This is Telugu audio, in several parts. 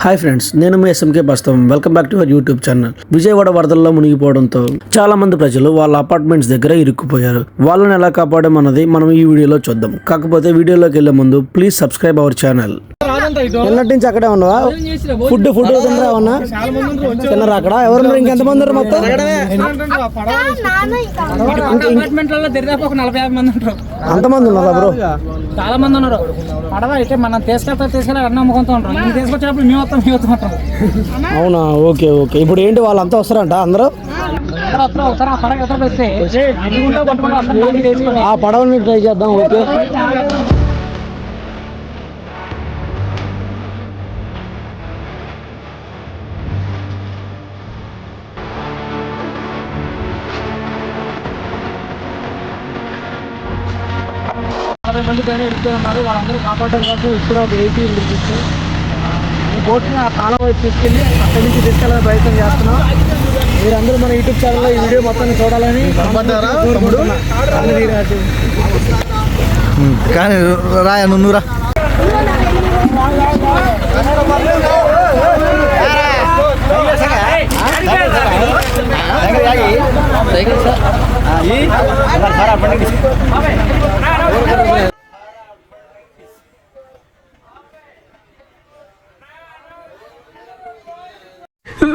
హాయ్ ఫ్రెండ్స్, నేను మీ ఎస్ఎంకే బస్తవం. Welcome back to our YouTube channel. Vijayawada వరదల్లో మునిగిపోవడంతో చాలా మంది ప్రజలు వాళ్ళ అపార్ట్మెంట్స్ దగ్గర ఇరుక్కుపోయారు. వాళ్ళని ఎలా కాపాడమన్నది మనం ఈ వీడియోలో చూద్దాం. కాకపోతే వీడియోలోకి వెళ్లే ముందు ప్లీజ్ సబ్స్క్రైబ్ అవర్ ఛానల్. ఎన్నటి నుంచి అక్కడే ఉన్నావా? ఫుడ్ తినరా ఉన్నా తినరా? అక్కడ ఎవరు ఇంకెంతమంది ఉన్నారు? మొత్తం అంతమంది ఉన్నారా బ్రో? చాలా మంది ఉన్నారు. పడవ అయితే మనం తీసుకెళ్ళి అన్న అమ్ముకుంటూ ఉంటాం. తీసుకొచ్చినప్పుడు మేము వస్తాం. అవునా? Okay okay. ఇప్పుడు ఏంటి వాళ్ళంతా వస్తారంట? అందరూ ఆ పడవని ట్రై చేద్దాం. ఓకే, మంది పైన ఎడుతున్నారు. వాళ్ళందరూ కాపాడడానికి ఇప్పుడు ఒక ఏపీ ఈ బోట్ని ఆ కాలం వైపు తీసుకెళ్ళి అక్కడి నుంచి తీసుకెళ్ళాలని ప్రయత్నం చేస్తున్నాం. మీరందరూ మన యూట్యూబ్ ఛానల్లో ఈ వీడియో మొత్తాన్ని చూడాలని కానీ రాయ నువ్వురా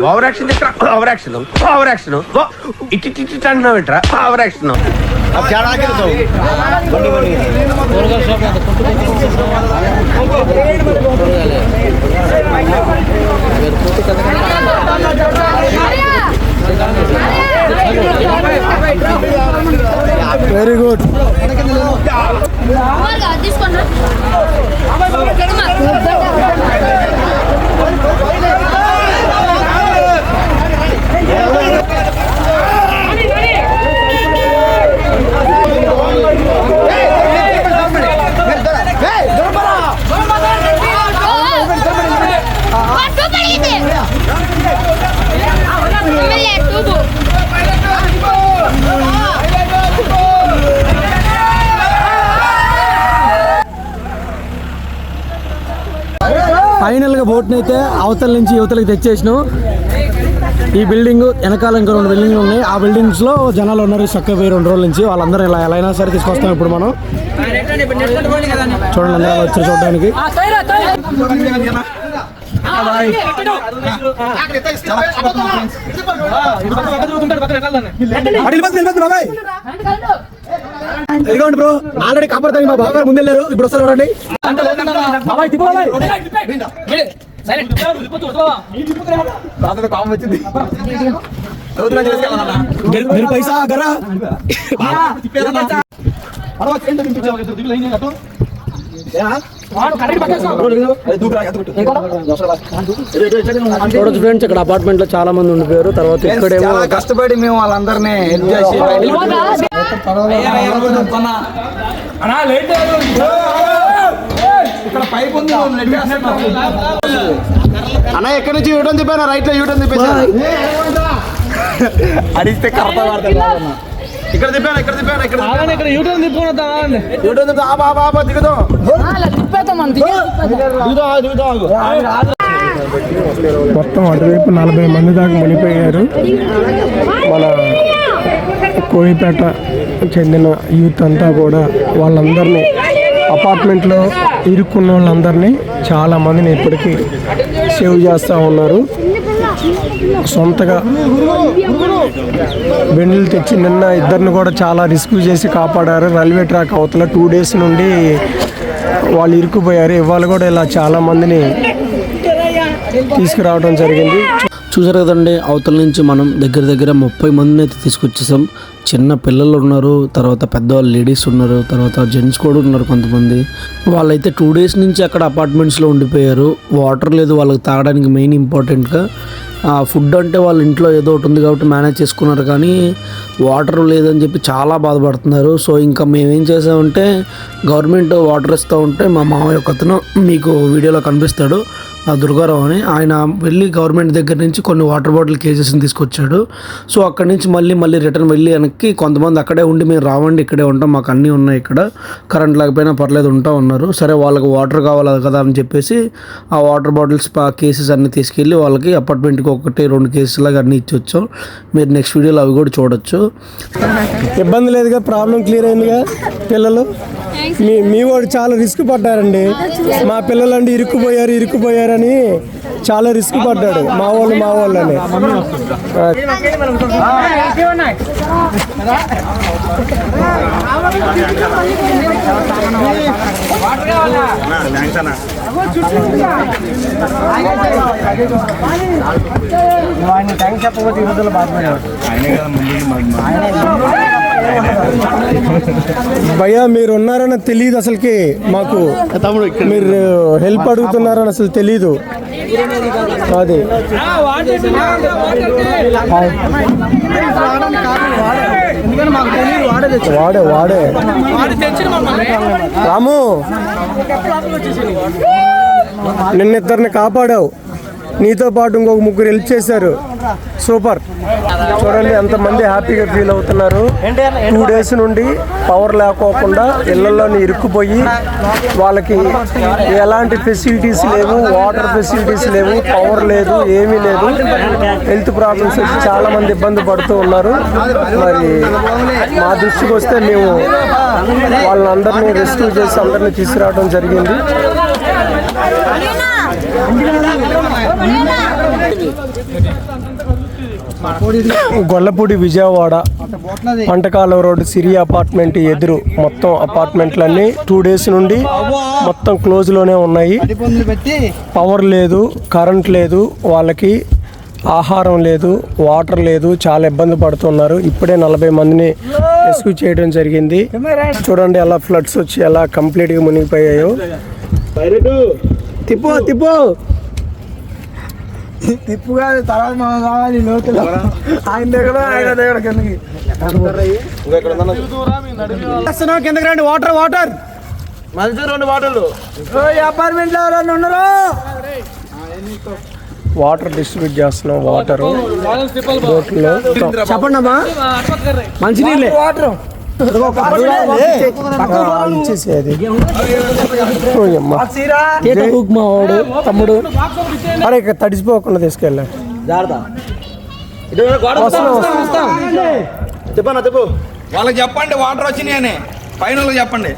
ఓవర్ యాక్షన్ ఇట్టి అంటున్నావు ఏంట్రా? Over action very good. ఫైనల్గా బోట్ని అయితే అవతల నుంచి యువతలకి తెచ్చేసినాం. ఈ బిల్డింగ్ వెనకాల ఇంకా 2 బిల్డింగ్లు ఉన్నాయి. ఆ బిల్డింగ్స్లో జనాలు ఉన్నారు చక్కగా 2 రోజుల నుంచి. వాళ్ళందరూ ఎలా అయినా సరే తీసుకొస్తాం. ఇప్పుడు మనం చూడండి, అందరూ వచ్చి చూడడానికి. ఇదిగోండి బ్రో, ఆల్రెడీ కాపాడుతాను. మా బాగా ముందు వెళ్ళారు, ఇప్పుడు వస్తారు చూడండి. మీరు పైసా గరా చూడొచ్చు ఫ్రెండ్స్, ఇక్కడ అపార్ట్మెంట్ లో చాలా మంది ఉండిపోయారు. తర్వాత ఇక్కడేమో కష్టపడి మేము వాళ్ళందరినీ హెల్ప్ చేసి ఇక్కడ పైప్ ఉంది. అన్న ఎక్కడి నుంచి యూటర్న్ తిప్పాను, రైట్ లో యూటర్న్ తిప్పేసా అడిగితే కరెక్ట్ ఇక్కడ తిప్పాను ఇక్కడ యూటర్న్ దిగుదాం. మొత్తం అటువైపు 40 మంది దాకా మునిపోయారు. మన కోయిపేట చెందిన యూత్ అంతా కూడా వాళ్ళందరినీ అపార్ట్మెంట్లో ఇరుక్కున్న వాళ్ళందరినీ చాలా మందిని ఇప్పటికీ సేవ్ చేస్తూ ఉన్నారు. సొంతగా బెండ్లు తెచ్చి నిన్న ఇద్దరిని కూడా చాలా రిస్క్ చేసి కాపాడారు. రైల్వే ట్రాక్ అవతల 2 days నుండి వాళ్ళు ఇరుక్కుపోయారు. ఇవాళ కూడా ఇలా చాలా మందిని తీసుకురావడం జరిగింది. చూసారు కదండి, అవతల నుంచి మనం దగ్గర 30 మందిని అయితే తీసుకొచ్చేసాం. చిన్న పిల్లలు ఉన్నారు, తర్వాత పెద్దవాళ్ళు లేడీస్ ఉన్నారు, తర్వాత జెంట్స్ కూడా ఉన్నారు కొంతమంది. వాళ్ళైతే 2 days నుంచి అక్కడ అపార్ట్మెంట్స్లో ఉండిపోయారు. వాటర్ లేదు వాళ్ళకి తాగడానికి, మెయిన్ ఇంపార్టెంట్గా. ఫుడ్ అంటే వాళ్ళ ఇంట్లో ఏదో ఒకటి ఉంది కాబట్టి మేనేజ్ చేసుకున్నారు, కానీ వాటర్ లేదని చెప్పి చాలా బాధపడుతున్నారు. సో ఇంకా మేమేం చేసామంటే, గవర్నమెంట్ వాటర్ ఇస్తూ ఉంటే మా మామయ్య ఒకతను మీకు వీడియోలో కనిపిస్తాడు, ఆ దుర్గారావు అని, ఆయన వెళ్ళి గవర్నమెంట్ దగ్గర నుంచి కొన్ని వాటర్ బాటిల్ కేజెస్ని తీసుకొచ్చాడు. సో అక్కడి నుంచి మళ్ళీ రిటర్న్ వెళ్ళి వెనక్కి ఎక్కి కొంతమంది అక్కడే ఉండి మేము రావండి ఇక్కడే ఉంటాం మాకు అన్నీ ఉన్నాయి ఇక్కడ కరెంట్ లేకపోయినా పర్లేదు ఉంటా ఉన్నారు. సరే వాళ్ళకి వాటర్ కావాలి కదా అని చెప్పేసి ఆ వాటర్ బాటిల్స్ కేసెస్ అన్నీ తీసుకెళ్ళి వాళ్ళకి అపార్ట్మెంట్కి 1-2 కేసెస్ లాగా అన్నీ ఇచ్చొచ్చాం. మీరు నెక్స్ట్ వీడియోలో అవి కూడా చూడొచ్చు. ఇబ్బంది లేదుగా, ప్రాబ్లం క్లియర్ అయిందిగా. పిల్లలు మీ వాడు చాలా రిస్క్ పడ్డారండి. మా పిల్లలండి ఇరుక్కుపోయారని చాలా రిస్క్ పడ్డాడు మా వాళ్ళని. భయ్యా మీరు ఉన్నారని తెలియదు అసలుకి మాకు, మీరు హెల్ప్ అడుగుతున్నారని అసలు తెలీదు. అది వాడే రాము, నిన్నిద్దరిని కాపాడావు, నీతో పాటు ఇంకొక 3 హెల్ప్ చేశారు. సూపర్. చూడండి ఎంతమంది హ్యాపీగా ఫీల్ అవుతున్నారు. 2 డేస్ నుండి పవర్ లేకోకుండా ఇళ్లలోని ఇరుక్కుపోయి వాళ్ళకి ఎలాంటి ఫెసిలిటీస్ లేవు, వాటర్ ఫెసిలిటీస్ లేవు, పవర్ లేదు, ఏమీ లేదు. హెల్త్ ప్రాబ్లమ్స్ వచ్చి చాలామంది ఇబ్బంది పడుతూ ఉన్నారు. మరి మా దృష్టికి వస్తే మేము వాళ్ళందరినీ రెస్క్యూ చేసి అందరినీ తీసుకురావడం జరిగింది. గొల్లపూడి విజయవాడ పంటకాలం రోడ్డు సిరి అపార్ట్మెంట్ ఎదురు మొత్తం అపార్ట్మెంట్లన్నీ 2 డేస్ నుండి మొత్తం క్లోజ్లోనే ఉన్నాయి. పవర్ లేదు, కరెంట్ లేదు, వాళ్ళకి ఆహారం లేదు, వాటర్ లేదు, చాలా ఇబ్బంది పడుతున్నారు. ఇప్పుడే 40 మందిని రెస్క్యూ చేయడం జరిగింది. చూడండి ఎలా ఫ్లడ్స్ వచ్చి ఎలా కంప్లీట్గా మునిగిపోయాయో. తిప్పు కాదు, తర్వాత మనం కావాలి లోతులో. ఆయన దగ్గర కిందకి కిందకి రండి. వాటర్ అపార్ట్మెంట్ లో ఎవరన్నా ఉన్నారో వాటర్ డిస్ట్రిబ్యూట్ చేస్తున్నాం. వాటర్ బోట్లో చెప్పండి అమ్మా. మంచినీళ్ళే వాటర్ ఇచ్చేసేది. మా వాడు తమ్ముడు అరే ఇక్కడ తడిసిపోకుండా తీసుకెళ్ళా. చెప్పు వాళ్ళకి చెప్పండి వాటర్ వచ్చినాయని, పైన చెప్పండి.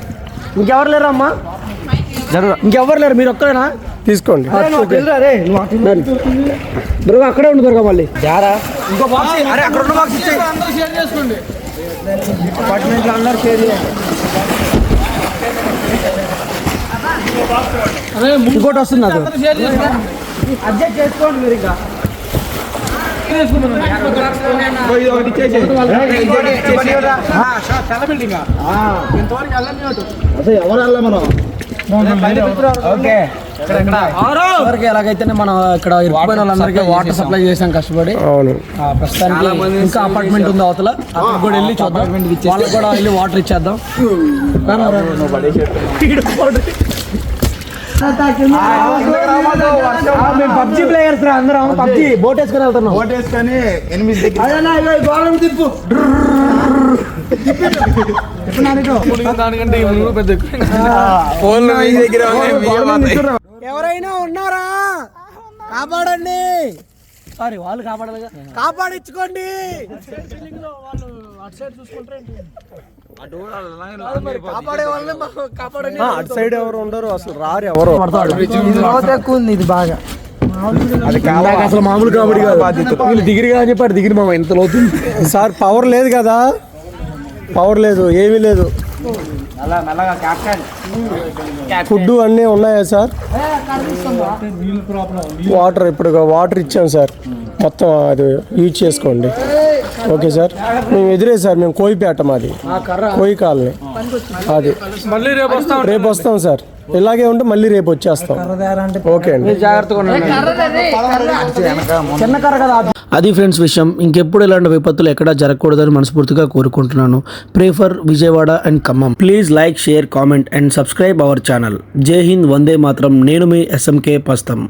ఇంకెవరు లేరమ్మా? ఇంకెవరు లేరు, మీరు ఒక్కరేనా? తీసుకోండి. దుర్గా అక్కడే ఉంది. దుర్గా మళ్ళీ ఇంకో బాక్స్ అక్కడ ఉన్న బాక్స్ ఇచ్చేయి. అపార్ట్మెంట్ లో అందరు షేర్ చేయండి. ఇంకోటి వస్తుంది నాకు. అడ్జస్ట్ చేసుకోండి మీరు. ఇంకా అసలు ఎవరు వెళ్ళా మనం ఎలాగైతేనే మనం ఇక్కడ ఇరుక్కుపోయిన వాళ్ళందరికీ వాటర్ సప్లై చేసాం కష్టపడి. అవును, ప్రస్తుతానికి ఇంకా అపార్ట్మెంట్ ఉంది అవతల, అక్కడ కూడా వెళ్ళి చూద్దాం. వాళ్ళకి కూడా వెళ్ళి వాటర్ ఇచ్చేద్దాం. మేము పబ్జీ ప్లేయర్స్ రా అందరం. పబ్జీ బోట్ వేసుకొని వెళ్తున్నాం. బోట్ వేసుకొని 8 తిప్పు ఎవరైనా ఉన్నారా? కాపాడండి. సారీ వాళ్ళు కాపాడాలి, కాపాడించుకోండి. కాపాడే వాళ్ళని కాపాడండి. అటు సైడ్ ఎవరు ఉండరు, అసలు రారు ఎవరు. ఎక్కువ ఉంది ఇది బాగా. అసలు మామూలు కామెడీ కాదు. వీళ్ళు దిగిరిగా అని చెప్పారు, దిగిరి మామ ఎంత లోతుంది సార్. పవర్ లేదు కదా, పవర్ లేదు, ఏమీ లేదు. ఫుడ్ అన్నీ ఉన్నాయా సార్? వాటర్ ఇప్పుడు వాటర్ ఇచ్చాం సార్, మొత్తం అది యూజ్ చేసుకోండి. Okay sir. మేము ఎదురే సార్, మేము కోయిపేట, మాది కోయి కాలనీ. అది రేపు వస్తాం సార్. ఇలాగే ఉంటే మళ్ళీ రేపు వచ్చేస్తాం. ఓకే అండి, జాగ్రత్తగా చిన్న కర్ర కదా. అది ఫ్రెండ్స్ విషయం. ఇంకెప్పుడు ఇలాంటి విపత్తులు ఎక్కడా జరగకూడదని మనస్ఫూర్తిగా కోరుకుంటున్నాను. Pray for Vijayawada and Khammam. Please like, share, comment and subscribe our channel. జై హింద్, వందే మాత్రం. నేను మీ SMK పస్తం.